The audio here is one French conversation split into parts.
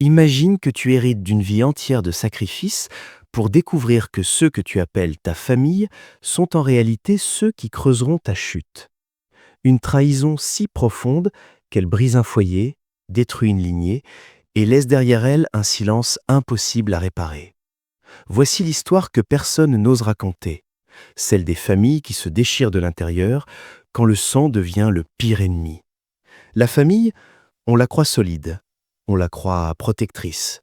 Imagine que tu hérites d'une vie entière de sacrifices pour découvrir que ceux que tu appelles ta famille sont en réalité ceux qui creuseront ta chute. Une trahison si profonde qu'elle brise un foyer, détruit une lignée et laisse derrière elle un silence impossible à réparer. Voici l'histoire que personne n'ose raconter, celle des familles qui se déchirent de l'intérieur quand le sang devient le pire ennemi. La famille, on la croit solide, on la croit protectrice.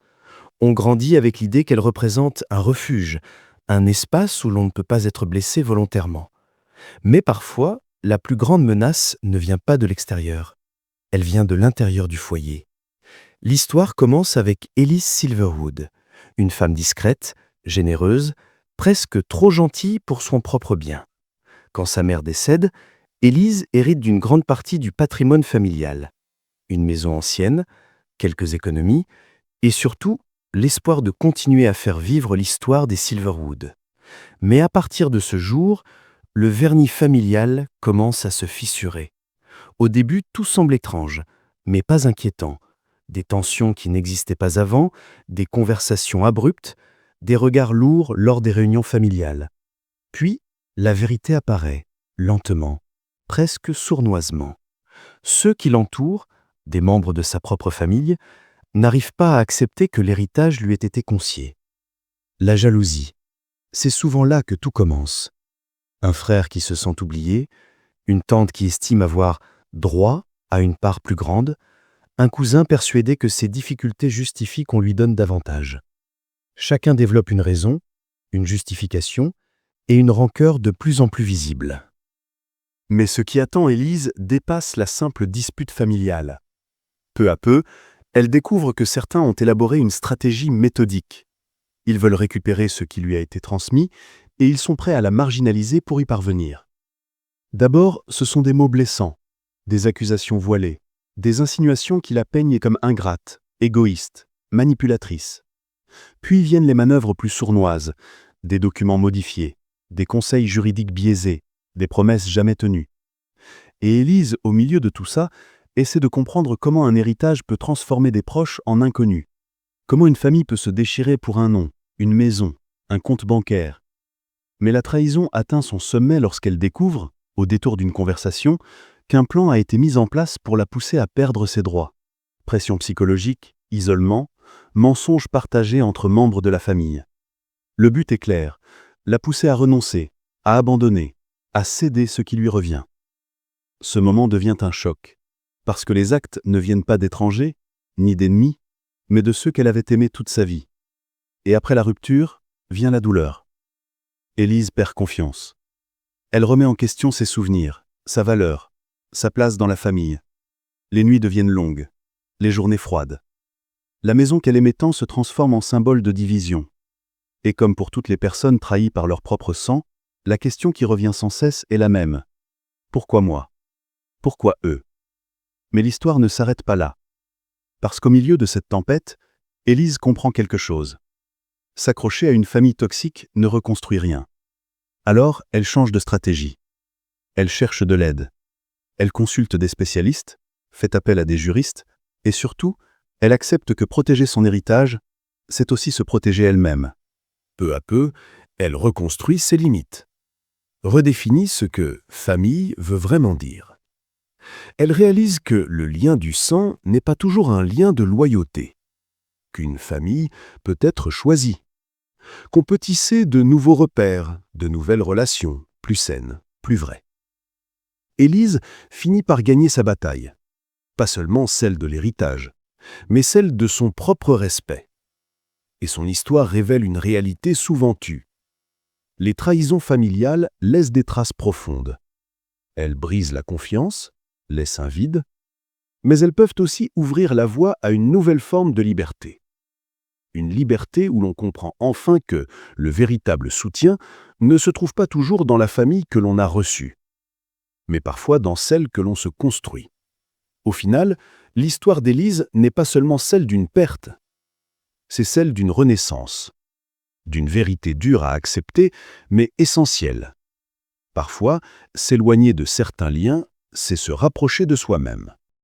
On grandit avec l'idée qu'elle représente un refuge, un espace où l'on ne peut pas être blessé volontairement. Mais parfois, la plus grande menace ne vient pas de l'extérieur, elle vient de l'intérieur du foyer. L'histoire commence avec Elise Silverwood, une femme discrète, généreuse, presque trop gentille pour son propre bien. Quand sa mère décède, Elise hérite d'une grande partie du patrimoine familial. Une maison ancienne, quelques économies, et surtout l'espoir de continuer à faire vivre l'histoire des Silverwood. Mais à partir de ce jour, le vernis familial commence à se fissurer. Au début, tout semble étrange, mais pas inquiétant. Des tensions qui n'existaient pas avant, des conversations abruptes, des regards lourds lors des réunions familiales. Puis, la vérité apparaît, lentement, presque sournoisement. Ceux qui l'entourent, des membres de sa propre famille, n'arrivent pas à accepter que l'héritage lui ait été confié. La jalousie. C'est souvent là que tout commence. Un frère qui se sent oublié, une tante qui estime avoir droit à une part plus grande, un cousin persuadé que ses difficultés justifient qu'on lui donne davantage. Chacun développe une raison, une justification et une rancœur de plus en plus visible. Mais ce qui attend Élise dépasse la simple dispute familiale. Peu à peu, elle découvre que certains ont élaboré une stratégie méthodique. Ils veulent récupérer ce qui lui a été transmis et ils sont prêts à la marginaliser pour y parvenir. D'abord, ce sont des mots blessants, des accusations voilées, des insinuations qui la peignent comme ingrate, égoïste, manipulatrice. Puis viennent les manœuvres plus sournoises, des documents modifiés, des conseils juridiques biaisés, des promesses jamais tenues. Et Élise, au milieu de tout ça, essaie de comprendre comment un héritage peut transformer des proches en inconnus. Comment une famille peut se déchirer pour un nom, une maison, un compte bancaire. Mais la trahison atteint son sommet lorsqu'elle découvre, au détour d'une conversation, qu'un plan a été mis en place pour la pousser à perdre ses droits. Pression psychologique, isolement, mensonges partagés entre membres de la famille. Le but est clair, la pousser à renoncer, à abandonner, à céder ce qui lui revient. Ce moment devient un choc, parce que les actes ne viennent pas d'étrangers, ni d'ennemis, mais de ceux qu'elle avait aimés toute sa vie. Et après la rupture, vient la douleur. Élise perd confiance. Elle remet en question ses souvenirs, sa valeur, sa place dans la famille. Les nuits deviennent longues, les journées froides. La maison qu'elle aimait tant se transforme en symbole de division. Et comme pour toutes les personnes trahies par leur propre sang, la question qui revient sans cesse est la même. Pourquoi moi? Pourquoi eux? Mais l'histoire ne s'arrête pas là. Parce qu'au milieu de cette tempête, Élise comprend quelque chose. S'accrocher à une famille toxique ne reconstruit rien. Alors, elle change de stratégie. Elle cherche de l'aide. Elle consulte des spécialistes, fait appel à des juristes, et surtout, elle accepte que protéger son héritage, c'est aussi se protéger elle-même. Peu à peu, elle reconstruit ses limites. Redéfinit ce que « famille » veut vraiment dire. Elle réalise que le lien du sang n'est pas toujours un lien de loyauté, qu'une famille peut être choisie, qu'on peut tisser de nouveaux repères, de nouvelles relations, plus saines, plus vraies. Élise finit par gagner sa bataille, pas seulement celle de l'héritage, mais celle de son propre respect. Et son histoire révèle une réalité souvent tue. Les trahisons familiales laissent des traces profondes. Elles brisent la confiance, laissent un vide, mais elles peuvent aussi ouvrir la voie à une nouvelle forme de liberté. Une liberté où l'on comprend enfin que le véritable soutien ne se trouve pas toujours dans la famille que l'on a reçue, mais parfois dans celle que l'on se construit. Au final, l'histoire d'Élise n'est pas seulement celle d'une perte, c'est celle d'une renaissance, d'une vérité dure à accepter, mais essentielle. Parfois, s'éloigner de certains liens, c'est se rapprocher de soi-même.